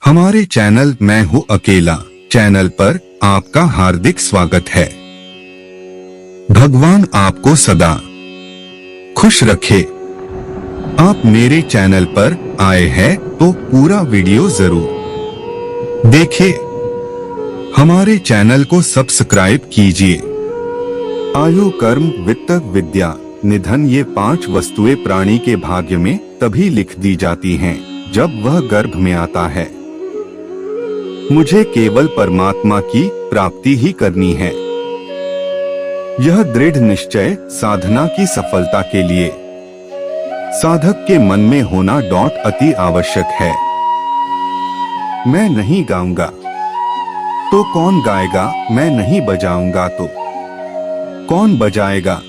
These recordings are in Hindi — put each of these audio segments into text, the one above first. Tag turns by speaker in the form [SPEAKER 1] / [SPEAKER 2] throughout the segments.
[SPEAKER 1] हमारे चैनल मैं हूँ अकेला चैनल पर आपका हार्दिक स्वागत है। भगवान आपको सदा खुश रखे। आप मेरे चैनल पर आए हैं तो पूरा वीडियो जरूर देखिए। हमारे चैनल को सब्सक्राइब कीजिए। आयु, कर्म, वित्त, विद्या, निधन ये 5 वस्तुएं प्राणी के भाग्य में तभी लिख दी जाती हैं जब वह गर्भ में आता है। मुझे केवल परमात्मा की प्राप्ति ही करनी है। यह दृढ़ निश्चय साधना की सफलता के लिए साधक के मन में होना अति आवश्यक है। मैं नहीं गाऊंगा तो कौन गाएगा, मैं नहीं बजाऊंगा तो कौन बजाएगा।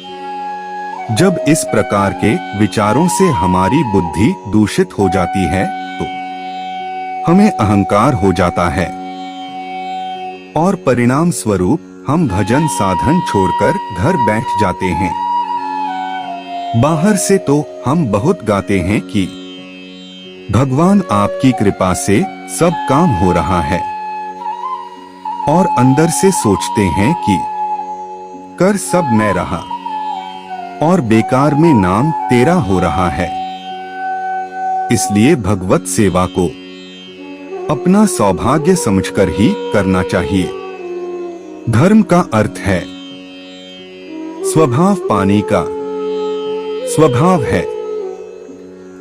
[SPEAKER 1] जब इस प्रकार के विचारों से हमारी बुद्धि दूषित हो जाती है तो हमें अहंकार हो जाता है और परिणाम स्वरूप हम भजन साधन छोड़कर घर बैठ जाते हैं। बाहर से तो हम बहुत गाते हैं कि भगवान आपकी कृपा से सब काम हो रहा है, और अंदर से सोचते हैं कि कर सब मैं रहा और बेकार में नाम तेरा हो रहा है। इसलिए भगवत सेवा को अपना सौभाग्य समझकर ही करना चाहिए। धर्म का अर्थ है स्वभाव। पानी का स्वभाव है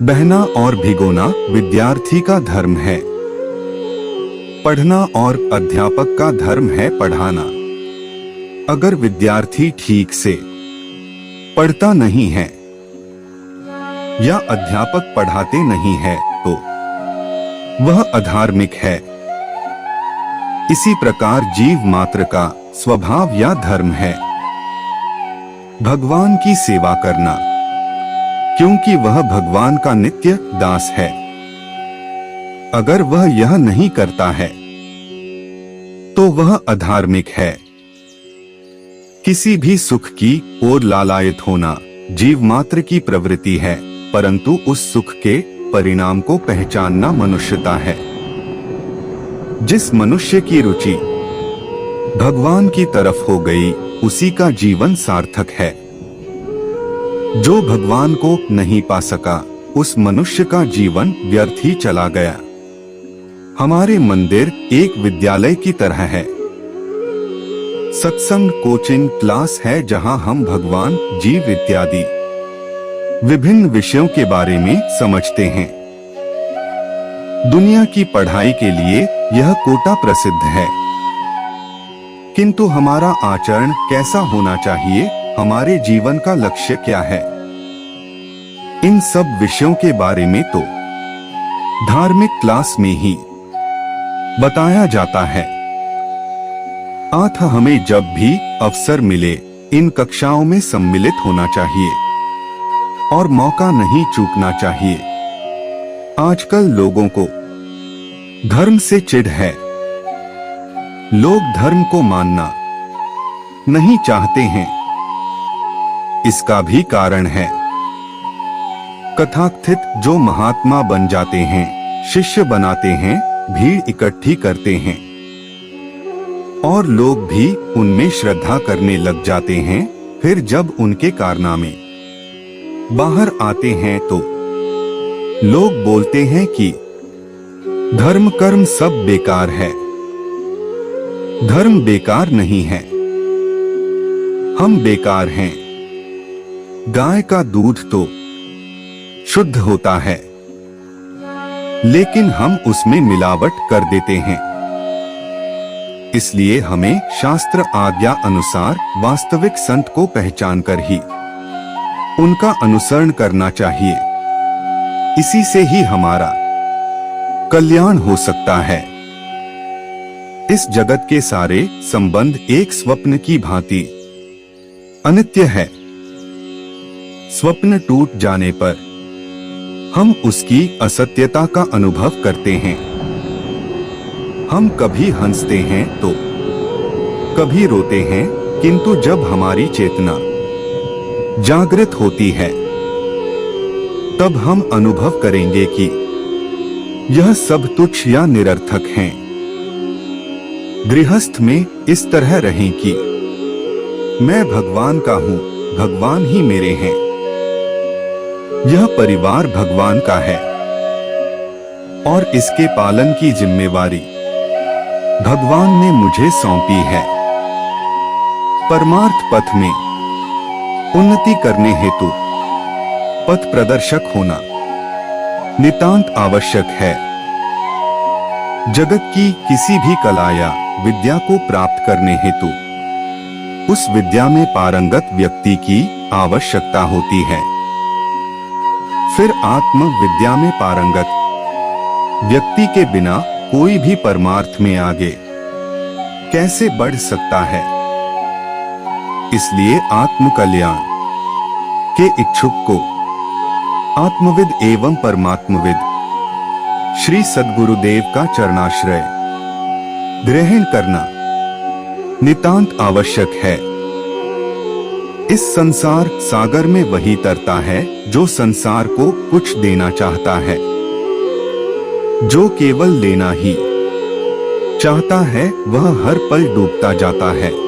[SPEAKER 1] बहना और भिगोना विद्यार्थी का धर्म है। पढ़ना और अध्यापक का धर्म है पढ़ाना। अगर विद्यार्थी ठीक से पढ़ता नहीं है या अध्यापक पढ़ाते नहीं है तो वह अधार्मिक है। इसी प्रकार जीव मात्र का स्वभाव या धर्म है भगवान की सेवा करना, क्योंकि वह भगवान का नित्य दास है। अगर वह यह नहीं करता है तो वह अधार्मिक है। किसी भी सुख की ओर लालायित होना जीव मात्र की प्रवृत्ति है, परंतु उस सुख के परिणाम को पहचानना मनुष्यता है। जिस मनुष्य की रुचि भगवान की तरफ हो गई उसी का जीवन सार्थक है। जो भगवान को नहीं पा सका उस मनुष्य का जीवन व्यर्थ ही चला गया। हमारे मंदिर एक विद्यालय की तरह है। सत्संग कोचिंग क्लास है जहां हम भगवान, जीव इत्यादि विभिन्न विषयों के बारे में समझते हैं। दुनिया की पढ़ाई के लिए यह कोटा प्रसिद्ध है, किंतु हमारा आचरण कैसा होना चाहिए, हमारे जीवन का लक्ष्य क्या है, इन सब विषयों के बारे में तो धार्मिक क्लास में ही बताया जाता है। अतः हमें जब भी अवसर मिले इन कक्षाओं में सम्मिलित होना चाहिए और मौका नहीं चूकना चाहिए। आजकल लोगों को धर्म से चिढ़ है। लोग धर्म को मानना नहीं चाहते हैं। इसका भी कारण है कथाकथित जो महात्मा बन जाते हैं, शिष्य बनाते हैं, भीड़ इकट्ठी करते हैं और लोग भी उनमें श्रद्धा करने लग जाते हैं। फिर जब उनके कारनामे बाहर आते हैं तो लोग बोलते हैं कि धर्म कर्म सब बेकार है। धर्म बेकार नहीं है, हम बेकार हैं। गाय का दूध तो शुद्ध होता है, लेकिन हम उसमें मिलावट कर देते हैं। इसलिए हमें शास्त्र आज्ञा अनुसार वास्तविक संत को पहचानकर ही उनका अनुसरण करना चाहिए। इसी से ही हमारा कल्याण हो सकता है। इस जगत के सारे संबंध एक स्वप्न की भांति अनित्य है। स्वप्न टूट जाने पर हम उसकी असत्यता का अनुभव करते हैं। हम कभी हंसते हैं तो कभी रोते हैं, किंतु जब हमारी चेतना जागृत होती है तब हम अनुभव करेंगे कि यह सब तुच्छ या निरर्थक हैं। गृहस्थ में इस तरह रहें कि मैं भगवान का हूं, भगवान ही मेरे हैं। यह परिवार भगवान का है और इसके पालन की जिम्मेवारी भगवान ने मुझे सौंपी है। परमार्थ पथ में उन्नति करने हेतु पथ प्रदर्शक होना नितांत आवश्यक है। जगत की किसी भी कला या विद्या को प्राप्त करने हेतु उस विद्या में पारंगत व्यक्ति की आवश्यकता होती है। फिर आत्म विद्या में पारंगत व्यक्ति के बिना कोई भी परमार्थ में आगे कैसे बढ़ सकता है। इसलिए आत्म कल्याण के इच्छुक को आत्मविद एवं परमात्मविद श्री सद्गुरुदेव का चरणाश्रय ग्रहण करना नितांत आवश्यक है। इस संसार सागर में वही तरता है जो संसार को कुछ देना चाहता है, जो केवल लेना ही चाहता है वह हर पल डूबता जाता है।